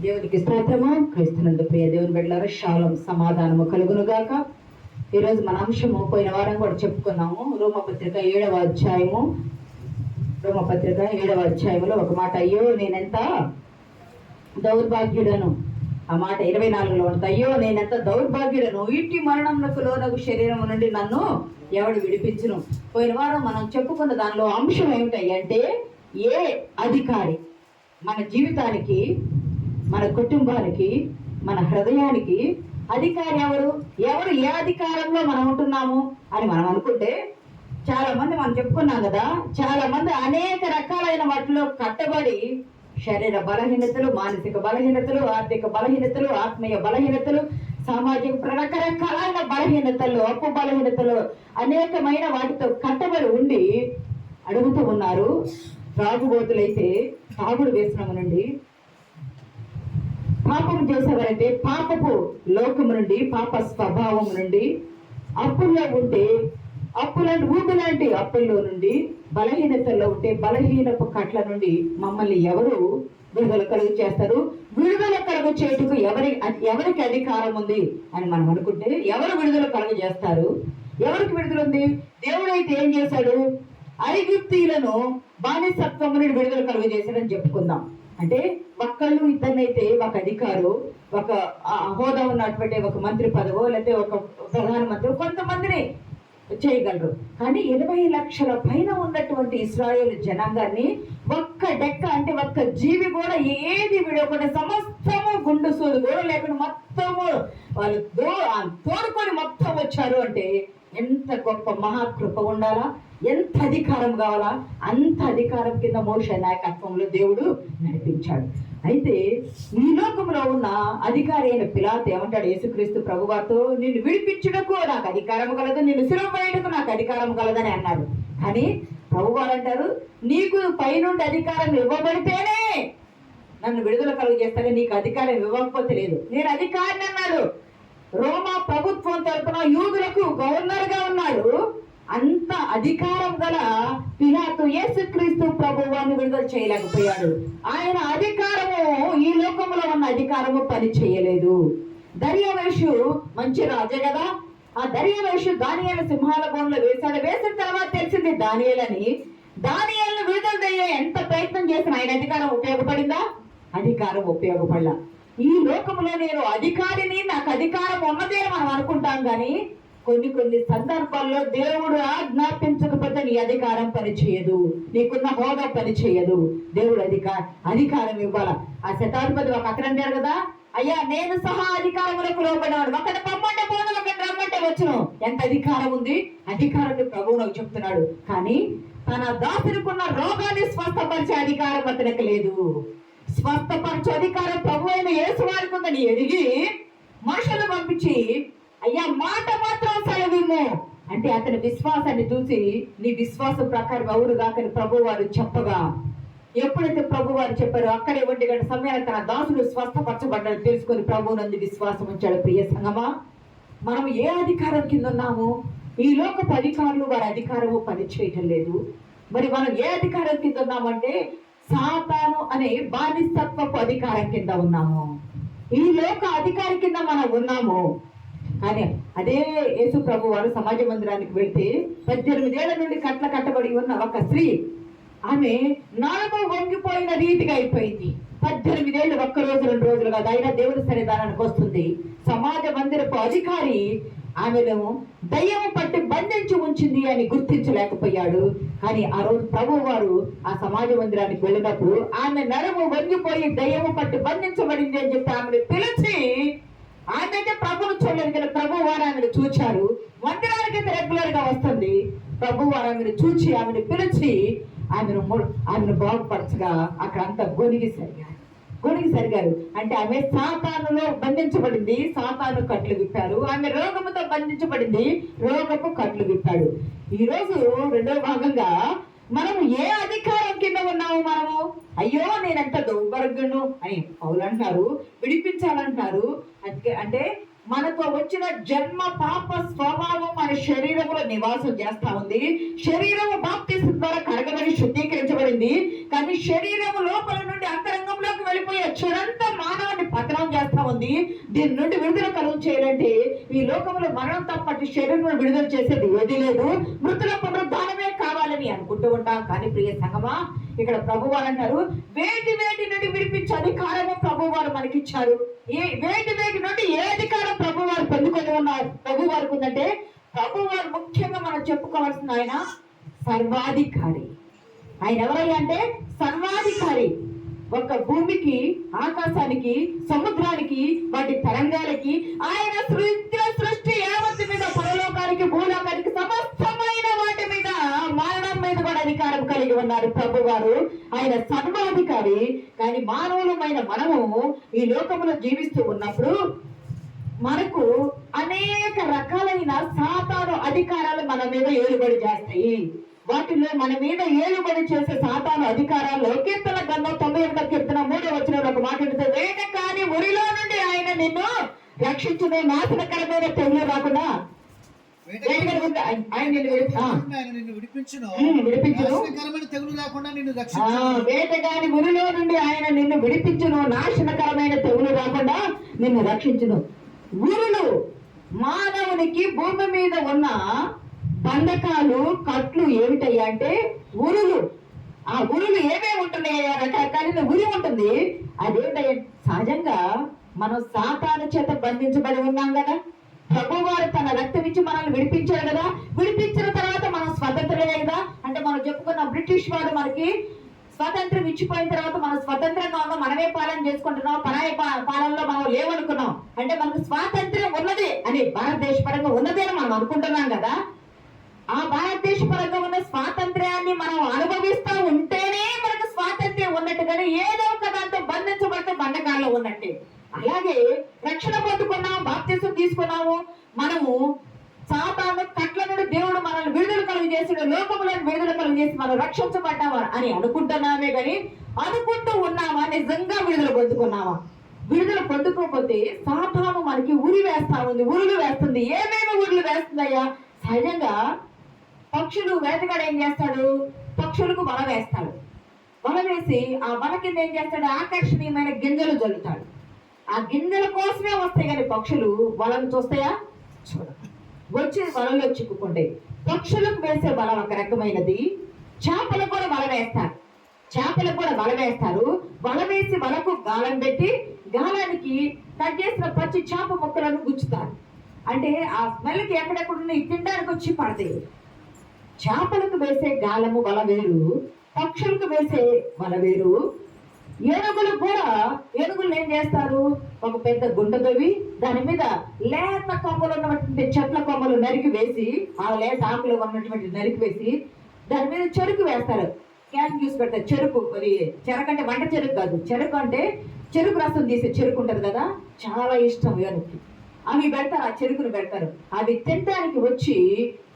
దేవునికి స్తోత్రము. క్రీస్తునందు ప్రియ దేవుని బిడ్డలారా, షాలోం సమాధానము కలుగును గాక. ఈరోజు మన అంశము పోయిన వారం కూడా చెప్పుకున్నాము. రోమపత్రిక 7వ అధ్యాయము. రోమపత్రిక 7వ అధ్యాయంలో ఒక మాట, అయ్యో నేనెంత దౌర్భాగ్యుడను. ఆ మాట 24లో ఉంటుంది. అయ్యో నేనెంత దౌర్భాగ్యుడను, ఇట్టి మరణమునకు లోనగు శరీరం నుండి నన్ను ఎవడు విడిపించును. పోయిన వారం మనం చెప్పుకున్న దానిలో అంశం ఏమిటంటే, ఏ అధికారి మన జీవితానికి, మన కుటుంబానికి, మన హృదయానికి అధికారి ఎవరు? ఎవరు ఏ అధికారంలో మనం ఉంటున్నాము అని మనం అనుకుంటే, చాలా మంది మనం చెప్పుకున్నాం కదా, చాలా మంది అనేక రకాలైన వాటిలో కట్టబడి శరీర బలహీనతలు, మానసిక బలహీనతలు, ఆర్థిక బలహీనతలు, ఆత్మీయ బలహీనతలు, సామాజిక రకరకాలైన బలహీనతలు, అప్పు బలహీనతలు, అనేకమైన వాటితో కట్టబడి ఉండి అడుగుతూ ఉన్నారు. త్రాగుబోతులైతే తాగుడు వ్యసనము నుండి, పాపం చేసేవారైతే పాపపు లోకము నుండి, పాప స్వభావం నుండి, అప్పుల్లో ఉంటే అప్పులాంటి ఊపిలాంటి అప్పుల్లో నుండి, బలహీనతల్లో ఉంటే బలహీనపు కట్ల నుండి మమ్మల్ని ఎవరు విడుదల కలుగు చేస్తారు? విడుదల కలుగు చేటుకు ఎవరికి అధికారం ఉంది అని మనం అనుకుంటే, ఎవరు విడుదల కలుగు చేస్తారు? ఎవరికి విడుదల ఉంది? దేవుడైతే ఏం చేశాడు? ఐగుప్తీయులను బానిసత్వం నుండి విడుదల కలుగు చేశాడని చెప్పుకుందాం. అంటే ఒక్కళ్ళు ఇద్దరినైతే ఒక అధికారు, ఒక హోదా ఉన్నటువంటి ఒక మంత్రి పదవో లేకపోతే ఒక ప్రధానమంత్రి కొంతమందిని చేయగలరు. కానీ 20 లక్షల పైన ఉన్నటువంటి ఇశ్రాయేలు జనాంగాన్ని ఒక్క డెక్క, అంటే ఒక్క జీవి కూడా ఏది విడవకుండా, సమస్తము గుండు సూది కూడా లేకుండా మొత్తము వాళ్ళు తోడుకొని మొత్తం వచ్చారు. అంటే ఎంత గొప్ప మహాకృప ఉండాలా, ఎంత అధికారం కావాలా, అంత అధికారం కింద మోషే నాయకత్వంలో దేవుడు నడిపించాడు. అయితే ఈ లోకంలో ఉన్న అధికారి అయిన పిలాతు ఏమంటాడు? యేసుక్రీస్తు ప్రభువారితో, నిన్ను విడిపించుటకు నాకు అధికారం కలదు, నిన్ను సిలువ వేయుటకు నాకు అధికారం కలదని అన్నాడు. కానీ ప్రభువారు అంటారు, నీకు పైనుండి అధికారం ఇవ్వబడితేనే నన్ను విడుదల కలుగు చేస్తాను, నీకు అధికారం ఇవ్వకపోతే లేదు. నేను అధికారిని అన్నాడు. రోమా ప్రభుత్వం తరపున యూదులకు గవర్నర్ గా ఉన్నాడు. అంత అధికారం గల పిలాతు యేసుక్రీస్తు ప్రభువాన్ని విడుదల చేయలేకపోయాడు. ఆయన అధికారము, ఈ లోకంలో ఉన్న అధికారము పని చేయలేదు. దర్యావేషు మంచి రాజే కదా, ఆ దర్యావేషు దానియేలు సింహాల బోన్లో వేశాడు. వేసిన తర్వాత తెలిసింది దానియేలని. దానియేలును విడుదల చేయ ఎంత ప్రయత్నం చేసిన ఆయన అధికారం ఉపయోగపడిందా? అధికారం ఉపయోగపడలా. ఈ లోకంలో నేను అధికారిని, నాకు అధికారం ఉన్నదే మనం అనుకుంటాం. కానీ కొన్ని సందర్భాల్లో దేవుడు ఆజ్ఞాపించకపోతే నీ అధికారం పనిచేయదు, నీకున్న హోదా పనిచేయదు. దేవుడు అధికారం ఇవ్వాల. ఆ శతాధిపతి ఒక అతను అంటారు కదా, అయ్యా నేను సహా అధికారములకు లోబడినాడు, ఒకటి పొమ్మంటే పోను, ఒకటి రమ్మంటే వచ్చును. ఎంత అధికారం ఉంది? అధికారాన్ని ప్రభువు నాకు చెప్తున్నాడు. కానీ తన దాసునికున్న రోగాన్ని స్వస్థపరిచే అధికారం అతనికి లేదు. స్వస్థపరిచే అధికారం ప్రభు అయిన యేసు వారికి ఉందని ఎరిగి మనుషులు పంపించి, అయ్యా మాట మాత్రం సెలవిమ్ము అంటే అతని విశ్వాసాన్ని చూసి, నీ విశ్వాసం ప్రకారం అవును కాకని ప్రభు వారు చెప్పగా, ఎప్పుడైతే ప్రభు వారు చెప్పారో అక్కడే 1 గంట సమయాన్ని తన దాసులు స్వస్థపరచబడ్డాడు తెలుసుకొని ప్రభు నందు విశ్వాసం ఉంచాడు. ప్రియ సంగమా, మనం ఏ అధికారం కింద ఉన్నాము? ఈ లోకపు అధికారులు వారి అధికారము పనిచేయటం లేదు. మరి మనం ఏ అధికారం కింద ఉన్నామంటే, సాతాను అనే బానిసత్వపు అధికారం కింద ఉన్నాము. ఈ లోక అధికారి కింద మనం ఉన్నాము. కానీ అదే యేసు ప్రభు వారు సమాజ మందిరానికి వెళ్తే 18 ఏళ్ల నుండి కట్టబడి ఉన్న ఒక స్త్రీ, ఆమె నాలుగు వంగిపోయిన రీతిగా అయిపోయింది. 18 ఏళ్ళు, 1 రోజు 2 రోజులు కాదు, అయినా దేవుని సన్నిధానానికి వస్తుంది. సమాజ మందిరపు అధికారి ఆమెను దయ్యము పట్టి బంధించి ఉంచింది అని గుర్తించలేకపోయాడు. కానీ ఆ రోజు ప్రభు వారు ఆ సమాజ మందిరానికి వెళ్ళినప్పుడు ఆమె నడుము వంగిపోయి దయ్యము పట్టి బంధించబడింది అని చెప్పి ఆమెను పిలిచి, ఆమె ప్రభువు చూడలేదు కదా, ప్రభు వారు ఆమెను చూచారు. మందిరానికి రెగ్యులర్ గా వస్తుంది. ప్రభు వారు ఆమెను చూచి ఆమెను పిలిచి ఆమెను బాగుపరచగా అక్కడ అంతా గొనిగి సరిగారు. అంటే ఆమె సాతానులో బంధించబడింది, సాతాను కట్లు విప్పారు. ఆమె రోగముతో బంధించబడింది, రోగపు కట్లు విప్పాడు. ఈ రోజు 2వ భాగంగా మనము ఏ అధికారం కింద ఉన్నాము? మనము అయ్యో నేనెంత దౌర్భాగ్యును అని పౌలు అంటారు, విడిపించాలంటారు. అంటే మనతో వచ్చిన జన్మ పాప స్వభావం మన శరీరంలో నివాసం చేస్తా ఉంది. శరీరము బాప్తిసం ద్వారా కడగబడి శుద్ధీకరించబడింది. కానీ శరీరము లోపల నుండి అంతరంగంలోకి వెళ్ళిపోయే చెడంతా మానవ ఉంది. దీని నుండి విడుదల కలుగు చేయాలంటే ఈ లోకంలో మరణం తప్పటి శరీరం విడుదల చేసేది ఏది లేదు, మృతుల పునరుద్ధానమే కావాలని అనుకుంటూ ఉంటాం. కానీ ప్రియ సంగమా, ఇక్కడ ప్రభు వారు అంటారు, వేటి నుండి విడిపించే అధికారము ప్రభు వారు మనకిచ్చారు. వేటి నుండి ఏ అధికారం ప్రభు వారు పొందుకొని ఉన్నారు? ప్రభు వారికి ఉందంటే, ప్రభు వారు ముఖ్యంగా మనం చెప్పుకోవాల్సిన ఆయన సర్వాధికారి. ఆయన ఎవరయ్యా అంటే సర్వాధికారి. ఒక భూమికి, ఆకాశానికి, సముద్రానికి, వాటి తరంగాలకి, ఆయన సృష్టి యావత్తు మీద, పరలోకానికి, భూలోకానికి, సమస్తమైన వాటి మీద, మరణం మీద కూడా అధికారం కలిగి ఉన్నారు ప్రభు వారు. ఆయన సర్వాధికారి. కానీ మానవులమైన మనము ఈ లోకంలో జీవిస్తూ ఉన్నప్పుడు మనకు అనేక రకాలైన సాతాను అధికారాలు మన మీద ఏలుబడి చేస్తాయి. వాటిలో మన మీద ఏలుబడి చేసే సాతాను అధికారాల్లో కీర్తన గ్రంథం 91 కీర్తన 3వ వచనంలో ఒక మాట ఉంటుంది, వేట కాని ఉరిలో నుండి ఆయన నిన్ను రక్షించును, నాశనకరమైన తెగులు రాకుండా ఆయన నిన్ను విడిపించును. వేటగాని ఉరిలో నుండి ఆయన నిన్ను విడిపించును, నాశనకరమైన తెగులు రాకుండా నిన్ను రక్షించును. ఉరులు మానవునికి భూమి మీద ఉన్న బంధకాలు, కట్లు ఏమిటయ్యా అంటే ఉరులు. ఆ ఉరులు ఏమేమి ఉంటున్నాయా? రకరకాల ఉరి ఉంటుంది. అదేంటయ్యా? సహజంగా మనం సాతాను చేత బంధించబడి ఉన్నాం కదా. ప్రభువారు తన రక్తం ఇచ్చి మనల్ని విడిపించాడు కదా. విడిపించిన తర్వాత మనం స్వతంత్రమే కదా. అంటే మనం చెప్పుకున్న బ్రిటిష్ వాడు మనకి స్వతంత్రం ఇచ్చిపోయిన తర్వాత మనం స్వతంత్రంగా ఉన్నాం, మనమే పాలన చేసుకుంటున్నాం, పరాయి పాలనలో మనం లేవనుకున్నాం. అంటే మనకు స్వాతంత్ర్యం ఉన్నది అని, భారతదేశ పరంగా ఉన్నది అని మనం అనుకుంటున్నాం కదా. ఆ భారతదేశ పరంగా ఉన్న స్వాతంత్ర్యాన్ని మనం అనుభవిస్తూ ఉంటేనే మనకు స్వాతంత్ర్యం ఉన్నట్టుగానే ఏదో ఒక దాంతో బంధించబడితే బంధకాల్లో ఉన్నట్టే. అలాగే రక్షణ పొందుకున్నాము, బాప్తిసం తీసుకున్నాము, మనము సాతాను కట్ల నుండి దేవుడు మనల్ని విడుదల కలుగు చేసి, లోకములను విడుదల కలుగు చేసి మనం రక్షించబడ్డామా అని అనుకుంటున్నామే కానీ అనుకుంటూ ఉన్నామా? నిజంగా విడుదల పొందుకున్నామా? విడుదల పొందుకోకపోతే సాతాను మనకి ఉరి వేస్తా ఉంది, ఉరులు వేస్తుంది. ఏమేమి ఉరులు వేస్తుందయ్యా? సహజంగా పక్షులు, వేటగాడు ఏం చేస్తాడు? పక్షులకు వల వేస్తాడు. వల వేసి ఆ వల కింద ఏం చేస్తాడు? ఆకర్షణీయమైన గింజలు జల్లుతాడు. ఆ గింజల కోసమే వస్తాయి కానీ పక్షులు వలను చూస్తాయా? చూడ. వచ్చి వలలో చిక్కుకుంటాయి. పక్షులకు వేసే వల ఒక రకమైనది. చేపలకు కూడా వల వేస్తారు. చేపలకు కూడా వల వేస్తారు. వల వేసి వలకు గాలం పెట్టి, గాలానికి కట్ చేసిన పచ్చి చేప ముక్కలను గుచ్చుతారు. అంటే ఆ స్మెల్కి ఎక్కడెక్కడ తినడానికి వచ్చి పడతాయి. చేపలకు వేసే గాలము వల వేరు, పక్షులకు వేసే వల వేరు. ఏనుగులు కూడా, ఏనుగులు ఏం చేస్తారు? ఒక పెద్ద గుంట తవ్వి దాని మీద లేత కొమ్మలు ఉన్నటువంటి చెట్ల కొమ్మలు నరికి వేసి, ఆ లేత ఆకులు ఉన్నటువంటి నరికి వేసి దాని మీద చెరుకు వేస్తారు. క్యాన్ జ్యూస్ పెడతారు. చెరుకు, అది చెరకు అంటే వంట చెరుకు కాదు, చెరుకు అంటే చెరుకు రసం తీసే చెరుకు ఉంటుంది కదా, చాలా ఇష్టం ఏనుగుకి. అవి పెడతారు, ఆ చెరుకును పెడతారు. అవి తినడానికి వచ్చి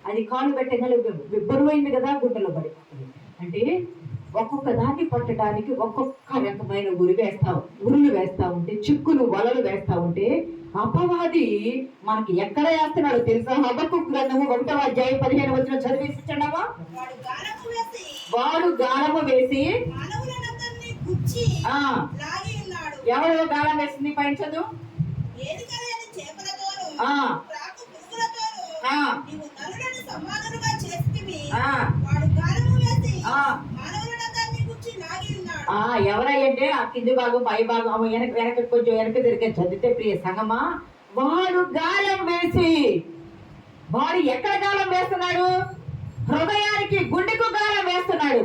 అది కాలు పెట్టగానే బరువైంది కదా, గుడ్డలో పడిపోతుంది. అంటే ఒక్కొక్క దాన్ని పట్టడానికి ఒక్కొక్క రకమైన ఉరులు వేస్తా ఉంటే, చిక్కులు, వలలు వేస్తా ఉంటే అపవాది మనకి ఎక్కడ వేస్తున్నాడో తెలుసా? హబక్కూకు గ్రంథము 1వ అధ్యాయం 15వ వచనం చదివిస్తున్నావా? వాడు గాలము వేసి, ఎవరు గాలం వేసింది? పైంచదు. ఎవరయ్యంటే ఆ కింది భాగం, పై భాగం, వెనక కొంచెం వెనక తిరిగి చదివితే ప్రియ సంగమా, వాడు గాలం వేసి, వాడు ఎక్కడ గాలం వేస్తున్నాడు? హృదయానికి, గుండెకు గాలం వేస్తున్నాడు.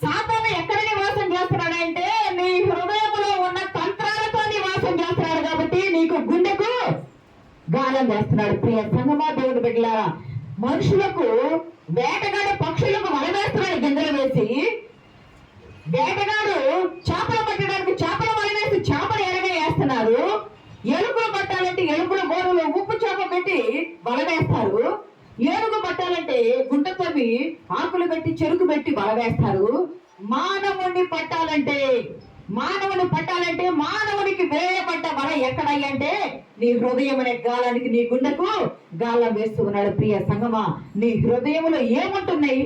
సాతాను ఎక్కడ నివాసం చేస్తున్నాడు అంటే నీ హృదయంలో ఉన్న తంత్రాలతో నివాసం చేస్తున్నాడు. కాబట్టి నీకు గుండెకు గాలం వేస్తున్నాడు. ప్రియ సంగమా, దేవుడు బిడ్డలారా, మనుషులకు వేటగాడు పక్షులకు వల వేస్తున్నాడు గింజలు వేసి. వేటగాడు చేపలు పట్టడానికి చేపల వల వేసి చేపలు ఎరగా వేస్తున్నారు. ఎలుకలు పట్టాలంటే ఎలుకల బోరులో ఉప్పు చేప పెట్టి వల వేస్తారు. ఏనుగు పట్టాలంటే గుంట తవ్వి ఆకులు పెట్టి చెరుకు పెట్టి వల వేస్తారు. మానవుని పట్టాలంటే మానవునికి వేయబడ్డ వల ఎక్కడయ్యంటే నీ హృదయం అనే గాలానికి, నీ గుండెకు గాలం వేస్తూ ఉన్నాడు. ప్రియ సంగమా, నీ హృదయంలో ఏముంటున్నాయి?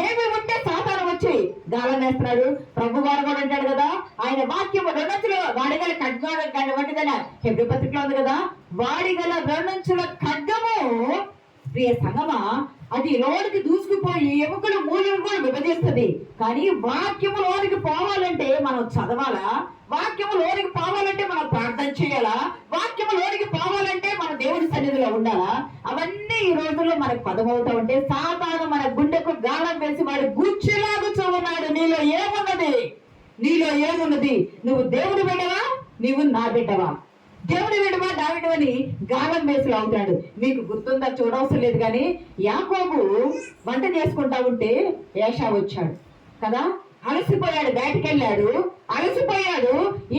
ఏమి ఉంటే సాతాను వచ్చి గాలం వేస్తున్నాడు. ప్రభు వారు కూడా అంటాడు కదా, ఆయన వాక్యము రెండంచులు వాడిగల ఖడ్గం వంటిదన హెబ్రీ పత్రికలో ఉంది కదా, వాడిగల రెండంచుల ఖడ్గము ప్రియ సంగమా అది లోనికి దూసుకుపోయి ఎముకలు మూలను కూడా విభజిస్తుంది. కానీ వాక్యము లోనికి పోవాలంటే మనం చదవాలా, వాక్యము లోనికి పోవాలంటే మనం ప్రార్థన చేయాలా, వాక్యము లోనికి పోవాలంటే మన దేవుడి సన్నిధిలో ఉండాలా. అవన్నీ ఈ రోజుల్లో మనకు పదమవుతా ఉంటే సాతాను మన గుండెకు గాలం వేసి వాడు గుచ్చిలాగుతూ ఉన్నాడు. నీలో ఏమున్నది, నీలో ఏమున్నది? నువ్వు దేవుడి బిడ్డవా, నీవు నా బిడ్డవా? దేవుడి విడవా దావిడవని గాలం వేసి లాగుతాడు. మీకు గుర్తుందా? చూడవసరం లేదు కానీ యాకోబు వంట చేసుకుంటా ఉంటే ఏషావు వచ్చాడు కదా, అలసిపోయాడు, బయటికి వెళ్ళాడు, అలసిపోయాడు,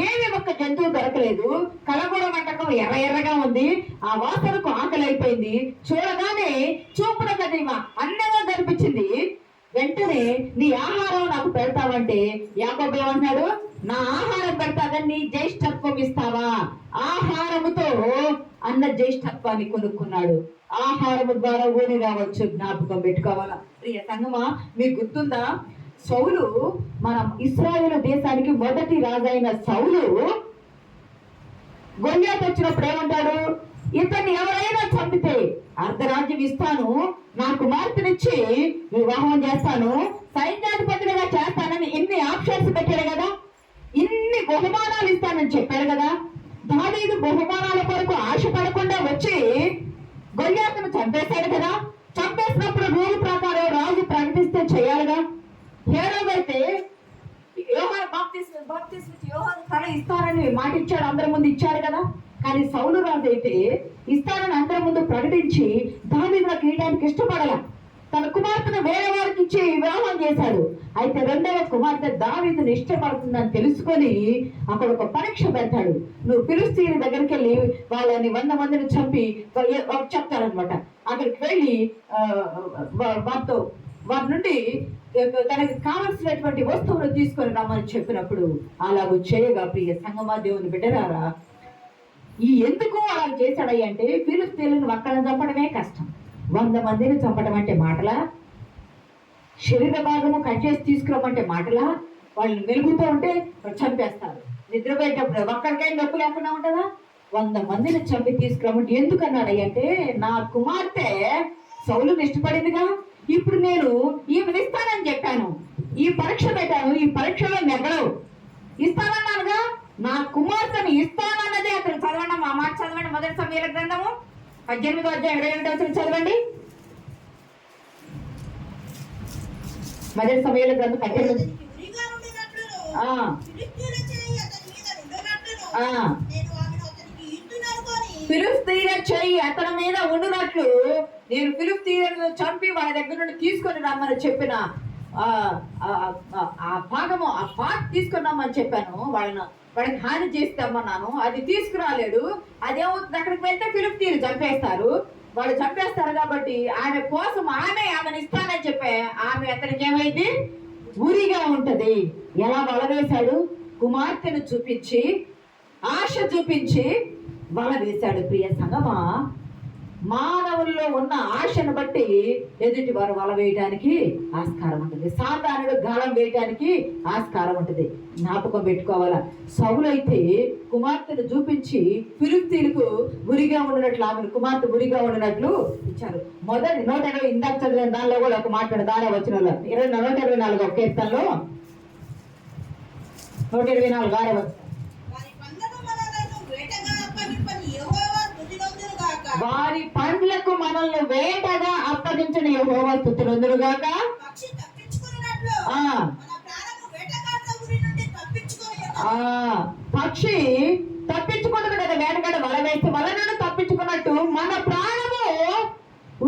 ఏమి ఒక్క జంతువు దొరకలేదు, కలగూడ వంటకం ఎర్ర ఎర్రగా ఉంది, ఆ వాసనకు ఆకలి అయిపోయింది, చూడగానే చూపున కదిమా అందంగా కనిపించింది. వెంటనే నీ ఆహారం నాకు పెడతావంటే యాకోబు ఏమంటున్నాడు, నా ఆహారం పెడతాదని నీ జ్యేష్ఠత్వం ఇస్తావా? ఆహారముతో అన్న జ్యేష్ఠత్వాన్ని కొనుక్కున్నాడు. ఆహారము ద్వారా ఊరి రావచ్చు, జ్ఞాపకం పెట్టుకోవాలా. ప్రియ సంగమా, మీకు గుర్తుందా? సౌలు మనం ఇశ్రాయేలు దేశానికి మొదటి రాజైన సౌలు గొల్యాతు వచ్చినప్పుడు ఏమంటాడు, ఇతన్ని ఎవరైనా చంపితే అర్ధరాజ్యం ఇస్తాను, నా కుమార్తెనిచ్చి వివాహం చేస్తాను, సైన్యాధిపతిగా చేస్తానని ఎన్ని ఆప్షన్స్ పెట్టాడు కదా, ఇన్ని బహుమానాలు ఇస్తానని చెప్పాడు కదా. దావీదు బహుమానాల కొరకు ఆశపడకుండా వచ్చి గొల్యాతును చంపేశాడు కదా. చంపేసినప్పుడు రూల్ ప్రకారం రాజు ప్రకటిస్తే చేయాలిగా. హేరోదు అయితే యోహాను బాప్తిస్మా యోహాను తల ఇస్తానని మాట ఇచ్చాడు, అందరి ముందు ఇచ్చాడు కదా. కానీ సౌలు రాజు అయితే ఇస్తానని అందరి ముందు ప్రకటించి దావీదును కిరీటానికి ఇష్టపడాల, తన కుమార్తెను వేరే వారికి ఇచ్చి వివాహం చేశాడు. అయితే రెండవ కుమార్తె దావీదును ఇష్టపడుతుందని తెలుసుకొని అక్కడ ఒక పరీక్ష పెడతాడు. నువ్వు ఫిలిష్తీయుల దగ్గరికి వెళ్ళి వాళ్ళని 100 మందిని చంపి చెప్తారనమాట. అక్కడికి వెళ్ళి వారి నుండి తనకి కావలసినటువంటి వస్తువులు తీసుకొని రమ్మని చెప్పినప్పుడు అలాగూ చేయగా ప్రియ సంగమా, దేవుని బిడ్డలారా, ఈ ఎందుకు అలా చేశాడయ్య అంటే ఫిలిష్తీయులను ఒక్కళ్ళని చంపడమే కష్టం, 100 మందిని చంపడం అంటే మాటలా? శరీర భాగము కట్ చేసి తీసుకురమ్మంటే మాటలా? వాళ్ళని వెలుగుతూ ఉంటే చంపేస్తారు, నిద్రపోయేటప్పుడు ఒక్కడికైనా నొప్పి లేకుండా ఉంటుందా? 100 మందిని చంపి తీసుకురమ్మంటే ఎందుకన్నాడయ్య అంటే, నా కుమార్తె సౌలుని ఇష్టపడిందిగా, ఇప్పుడు నేను ఈమెను ఇస్తానని చెప్పాను, ఈ పరీక్ష పెట్టాను, ఈ పరీక్షలో నెగ్గడవు, ఇస్తానన్నానుగా, నా కుమార్తెను ఇస్తానన్నదే అతను. చదవండి ఆ మాట చదవండి, మొదటి సమయాల గ్రంథము 18వ అధ్యాయం 28వ చదవండి. మొదటి సమయాల గ్రంథం 18. ఫిలిష్తీయుల చెయ్యి అతని మీద ఉండునట్లు నేను ఫిలిష్తీయులను చంపి వాళ్ళ దగ్గర నుండి తీసుకొని రమ్మని చెప్పిన ఆ భాగము, ఆ పార్ట్ తీసుకొని రమ్మని చెప్పాను. వాడికి హాని చేస్తామన్నాను, అది తీసుకురాలేడు. అదేమవుతుంది, అక్కడికి వెళ్తే ఫిలిష్తీయులు చంపేస్తారు, వాళ్ళు చంపేస్తారు. కాబట్టి ఆమె కోసం ఆమెను ఇస్తానని చెప్పే ఆమె అతనికి ఏమైంది, ఉరిగా ఉంటది. ఎలా వలవేశాడు, కుమార్తెను చూపించి ఆశ చూపించి వల వేశాడు. ప్రియ సంగమా, మానవుల్లో ఉన్న ఆశను బట్టి ఎదుటి వారు వల వేయడానికి ఆస్కారం ఉంటుంది, సాతానుడు గాలం వేయడానికి ఆస్కారం ఉంటుంది. జ్ఞాపకం పెట్టుకోవాలా. సౌలు అయితే కుమార్తెను చూపించి ఫిలిష్తీయులకు ఉరిగా ఉండినట్లు, ఆమెను కుమార్తె ఉరిగా ఉండినట్లు ఇచ్చారు. మొదటి 120 ఇందాక చదివిన దానిలో కూడా ఒక మాట్లాడు, దాని వచ్చిన 124 కీర్తనలో 124 వచనం, వారి పండ్లకు మనల్ని వేటగా అప్పగించిన యెహోవా స్తుతులందురుగాక. పక్షి తప్పించుకుంటుంది కదా, వేటగాడ వల వేస్తే వల నుండి తప్పించుకున్నట్టు మన ప్రాణము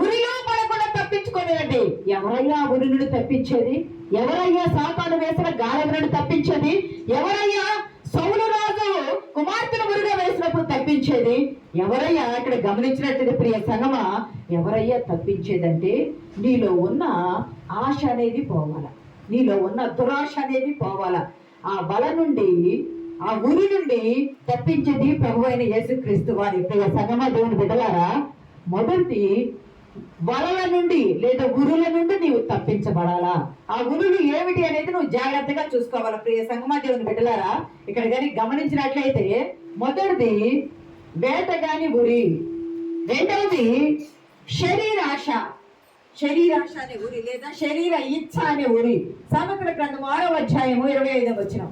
ఉరిలో పడకుండా తప్పించుకునేది. ఎవరయ్యా ఉరి నుండి తప్పించేది? ఎవరయ్యా సాతాను వేసిన గాలం నుండి తప్పించేది? ఎవరయ్యా సౌలు రాజు కుమార్తెను ఉరిగా వేసినప్పుడు తప్పించేది? ఎవరయ్యా? ఇక్కడ గమనించినట్టు ప్రియ సంగమా, ఎవరయ్యా తప్పించేదంటే నీలో ఉన్న ఆశ అనేది పోవాలా, నీలో ఉన్న దురాశ అనేది పోవాలా. ఆ వల నుండి, ఆ ఉరి నుండి తప్పించేది ప్రభు అయిన యేసుక్రీస్తు వారి. ప్రియ సంగమా, దేవుని బిడ్డలారా, మొదటి వలల నుండి లేదా ఉరుల నుండి నీవు తప్పించబడాలా. ఆ ఉరులు ఏమిటి అనేది నువ్వు జాగ్రత్తగా చూసుకోవాలా. ప్రియ సంగమా దేవుని బిడ్డలారా, ఇక్కడ కానీ గమనించినట్లయితే మొదటిది వేటగాని ఉరి, రెండవది శరీరాశ అనే ఉరి లేదా శరీర ఇచ్ఛ అనే ఉరి. సామెతల గ్రంథము 6వ అధ్యాయము 25వ వచనం.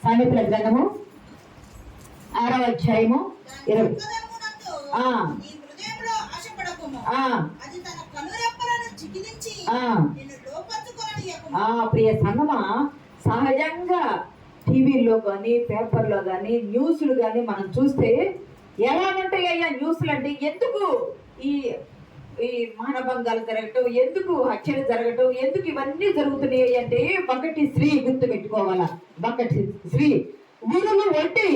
సామెతల గ్రంథము 6వ అధ్యాయము 20. ప్రియ సంగమా, సహజంగా టీవీల్లో కానీ పేపర్లో కానీ న్యూస్లు కానీ మనం చూస్తే ఎలా ఉంటాయ్యా న్యూస్లు అంటే, ఎందుకు ఈ ఈ మానభంగాలు జరగటం, ఎందుకు హత్యలు జరగటం, ఎందుకు ఇవన్నీ జరుగుతున్నాయి అంటే ఒకటి స్త్రీ గుర్తు పెట్టుకోవాలా. ఒకటి స్త్రీ ఉరులు వంటి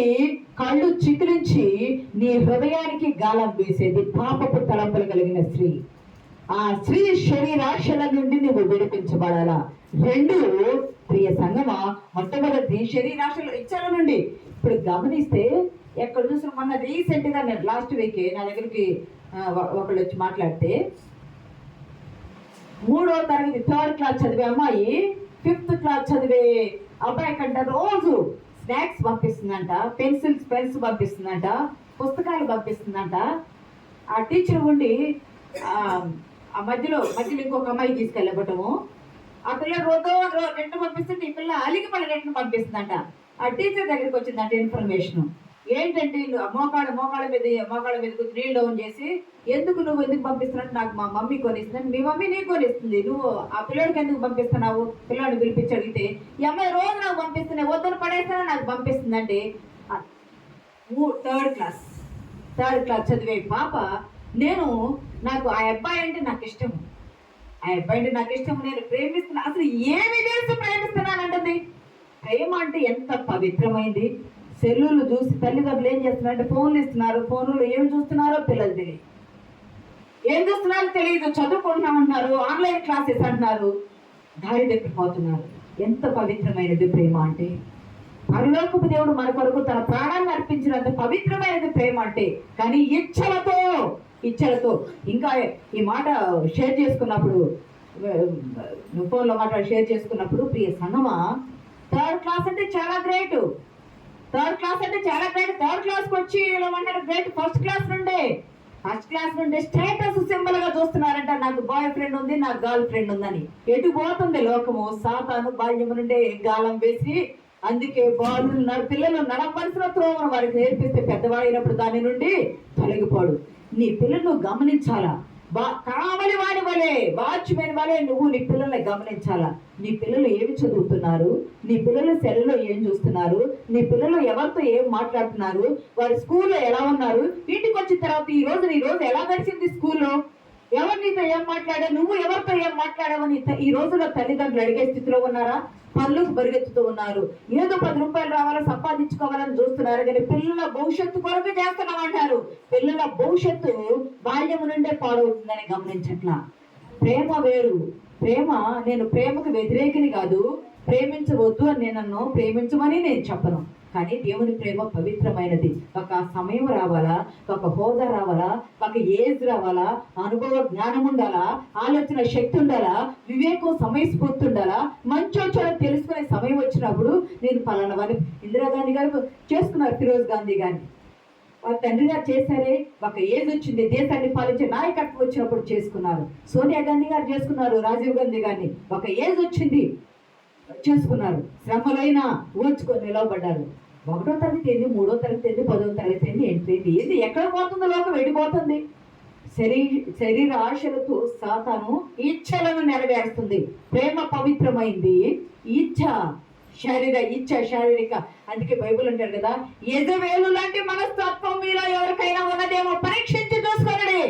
కళ్ళు చికిలించి నీ హృదయానికి గాలం వేసేది పాపపు తలంపులు కలిగిన స్త్రీ. ఆ స్త్రీ శరీరాశల నుండి నువ్వు విడిపించబడాలా. రెండు, ప్రియ సంగమా, మొట్టమొదటి శరీరాశల ఇచ్చాల నుండి. ఇప్పుడు గమనిస్తే ఎక్కడ చూసిన మొన్న రీసెంట్ గా నేను లాస్ట్ వీక్ నా దగ్గరికి ఒకళ్ళు వచ్చి మాట్లాడితే, 3వ తరగతి 3rd క్లాస్ చదివే అమ్మాయి 5th క్లాస్ చదివే అబ్బాయి కంట రోజు స్నాక్స్ పంపిస్తుందంట, పెన్స్ పంపిస్తుందంట, పుస్తకాలు పంపిస్తుందంట. ఆ టీచర్ ఉండి ఆ మధ్యలో ఇంకొక అమ్మాయి తీసుకెళ్ళబట్టము. ఆ పిల్ల రోజు 2 పంపిస్తుంటే ఈ పిల్ల అలిగి మళ్ళీ 2 పంపిస్తుందంట. ఆ టీచర్ దగ్గరికి వచ్చిందంట ఇన్ఫర్మేషన్. ఏంటంటే మోకాళ్ళ మీద నీళ్ళు డౌన్ చేసి, ఎందుకు పంపిస్తున్నావు? నాకు మా మమ్మీ కొనిస్తున్నాను. మీ మమ్మీ నీకు కొనిస్తుంది, నువ్వు ఆ పిల్లడికి ఎందుకు పంపిస్తున్నావు? పిల్లాడిని పిలిపించి అడిగితే, ఈ అమ్మాయి రోజు నాకు పంపిస్తున్నాయి, వద్దరు పడేస్తానా నాకు పంపిస్తుందంటే. 3rd క్లాస్ చదివే పాప, నాకు ఆ అబ్బాయి అంటే నాకు ఇష్టము, నేను ప్రేమిస్తున్నా, అసలు ఏమి చేసి ప్రేమిస్తున్నానంటుంది. ప్రేమ అంటే ఎంత పవిత్రమైంది. సెల్లులు చూసి తల్లిదండ్రులు ఏం చేస్తున్నారంటే ఫోన్లు ఇస్తున్నారు. ఫోన్లో ఏం చూస్తున్నారో పిల్లలు తెలియదు, ఏం చూస్తున్నారో తెలియదు. చదువుకుంటున్నామంటున్నారు, ఆన్లైన్ క్లాసెస్ అంటున్నారు, దారి తప్పిపోతున్నారు. ఎంత పవిత్రమైనది ప్రేమ అంటే. పరలోకపు దేవుడు మన కొరకు తన ప్రాణాన్ని అర్పించినంత పవిత్రమైనది ప్రేమ అంటే. కానీ ఇచ్చలతో ఇంకా ఈ మాట షేర్ చేసుకున్నప్పుడు, ఫోన్లో షేర్ చేసుకున్నప్పుడు, ప్రియ సంగమా, 3rd క్లాస్ అంటే చాలా గ్రేట్. 3rd క్లాస్కి వచ్చి ఏమంటారు గ్రేట్. ఫస్ట్ క్లాస్ నుండే స్టేటస్ సింబల్ గా చూస్తున్నారంట. నాకు బాయ్ ఫ్రెండ్ ఉంది, నాకు గర్ల్ ఫ్రెండ్ ఉందని. ఎటు పోతుంది లోకము? సాతాను బాల్యము నుండే గాలం వేసి, అందుకే పిల్లలు నడవలసిన త్రోవను వారికి నేర్పిస్తే పెద్దవాడైనప్పుడు దాని నుండి తొలగిపోడు. నీ పిల్లలు గమనించాలా. కావలి వాడి వలే, వాచ్మెన్ వలే నువ్వు నీ పిల్లల్ని గమనించాలా. నీ పిల్లలు ఏమి చదువుతున్నారు, నీ పిల్లలు సెల్లో ఏం చూస్తున్నారు, నీ పిల్లలు ఎవరితో ఏం మాట్లాడుతున్నారు, వారి స్కూల్లో ఎలా ఉన్నారు, ఇంటికి వచ్చిన తర్వాత ఈ రోజు ఎలా గడిచింది స్కూల్లో, ఎవరు నీతో ఏం మాట్లాడా, నువ్వు ఎవరితో ఏం మాట్లాడావని ఈ రోజులో తల్లిదండ్రులు అడిగే స్థితిలో ఉన్నారా? పనులకు పరిగెత్తుతూ ఉన్నారు. ఏదో 10 రూపాయలు రావాలా, సంపాదించుకోవాలని చూస్తున్నారు. కానీ పిల్లల భవిష్యత్తు కొరకు చేస్తున్నామంటారు. పిల్లల భవిష్యత్తు బాల్యము నుండే పాడవుతుందని గమనించట్లా. ప్రేమ వేరు. నేను ప్రేమకు వ్యతిరేకిని కాదు, ప్రేమించవద్దు అని నన్ను ప్రేమించమని నేను చెప్పను. కానీ దేవుని ప్రేమ పవిత్రమైనది. ఒక సమయం రావాలా, ఒక హోదా రావాలా, ఒక ఏజ్ రావాలా, అనుభవ జ్ఞానం ఉండాలా, ఆలోచన శక్తి ఉండాలా, వివేకం సమయస్ఫూర్తి ఉండాలా, మంచోచో తెలుసుకునే సమయం వచ్చినప్పుడు నేను పలానా వారిని ఇందిరాగాంధీ గారు చేసుకున్నారు, ఫిరోజ్ గాంధీ గారిని వాళ్ళ తండ్రి గారు చేశారే. ఒక ఏజ్ వచ్చింది, దేశాన్ని పాలించే నాయకత్వం వచ్చినప్పుడు చేసుకున్నారు. సోనియా గాంధీ గారు చేసుకున్నారు, రాజీవ్ గాంధీ గారిని. ఒక ఏజ్ వచ్చింది, చేసుకున్నారు. శ్రమలైనా ఓర్చుకొని నిలవబడ్డారు. 1వ తరగతి ఏంది, 3వ తరగతి ఏంది, 10వ తరగతి ఏంది, ఎక్కడ పోతుందో లోకం వెళ్ళిపోతుంది. శరీర ఆశలతో సాతాను ఇచ్ఛలను నెరవేరుస్తుంది. ప్రేమ పవిత్రమైంది, శారీరక. అందుకే బైబుల్ అంటారు కదా, యెజబెలు లాంటి మనస్తత్వం మీలో ఎవరికైనా ఉన్నదేమో పరీక్షించి చూసుకోండి.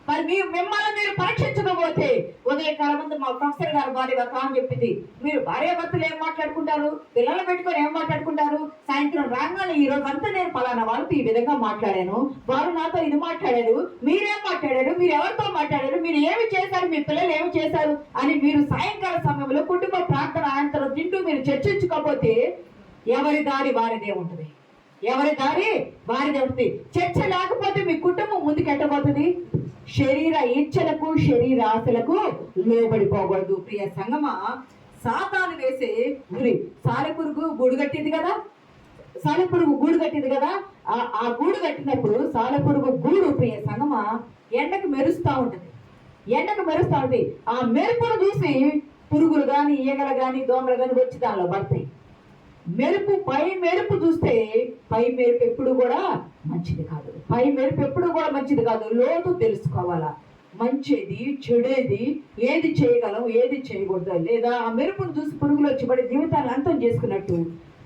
మరి మిమ్మల్ని మీరు పరీక్షించకపోతే, ఉదయకాలం ముందు మా ప్రొఫెసర్ గారు భార్య అని చెప్పింది, మీరు భార్యాభర్తలు ఏం మాట్లాడుకుంటారు, పిల్లలు పెట్టుకొని ఏం మాట్లాడుకుంటారు, సాయంత్రం రాగానే ఈ రోజు అంతా నేను పలానా వాళ్ళతో ఈ విధంగా మాట్లాడాను, వారు నాతో ఇది మాట్లాడారు, మీరేం మాట్లాడారు, మీరు ఎవరితో మాట్లాడారు, మీరు ఏమి చేశారు, మీ పిల్లలు ఏమి చేశారు అని మీరు సాయంకాల సమయంలో కుటుంబ ప్రార్థన అనంతరం తింటూ మీరు చర్చించుకోకపోతే ఎవరి దారి వారిదే ఉంటుంది. చర్చ లేకపోతే మీ కుటుంబం ముందుకు ఎట్టబోతుంది. శరీర ఇచ్చలకు శరీర ఆశలకు లోబడిపోకూడదు. ప్రియ సంగమా, సాతాను వేసే గురి, సాలెపురుగు గూడు కట్టింది కదా, సాలెపురుగు గూడు కట్టింది కదా, ఆ గూడు కట్టినప్పుడు సాలెపురుగు గూడు ప్రియ సంగమా ఎండకు మెరుస్తూ ఉంటది, ఎండకు మెరుస్తూ ఉంటుంది. ఆ మెరుపును చూసి పురుగులు కానీ ఈగలు కానీ దోమలు కానీ వచ్చి దానిలో పడతాయి. మెరుపు, పై మెరుపు చూస్తే పై మెరుపు ఎప్పుడు కూడా మంచిది కాదు, పై మెరుపు ఎప్పుడు కూడా మంచిది కాదు. లోతు తెలుసుకోవాలా, మంచిది చెడేది, ఏది చేయగలం ఏది చేయకూడదు. లేదా ఆ మెరుపును చూసి పురుగులు వచ్చి పడి జీవితాన్ని అంతం చేసుకున్నట్టు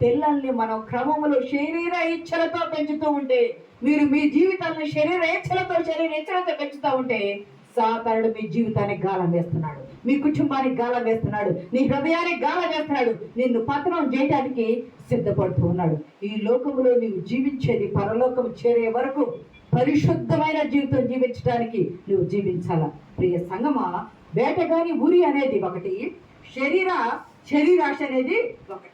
పిల్లల్ని మనం క్రమంలో శరీర ఇచ్చలతో పెంచుతూ ఉంటే, మీరు మీ జీవితాలను శరీర ఇచ్చలతో పెంచుతూ ఉంటే సాతానుడు మీ జీవితానికి గాలం వేస్తున్నాడు, మీ కుటుంబానికి గాలం వేస్తున్నాడు, నీ హృదయానికి గాలం వేస్తున్నాడు, నిన్ను పతనం చేయడానికి సిద్ధపడుతూ ఉన్నాడు. ఈ లోకంలో నీవు జీవించేది పరలోకం చేరే వరకు పరిశుద్ధమైన జీవితం జీవించడానికి నువ్వు జీవించాల. ప్రియ సంగమా, వేటగాని ఉరి అనేది ఒకటి, శరీరాశ అనేది ఒకటి.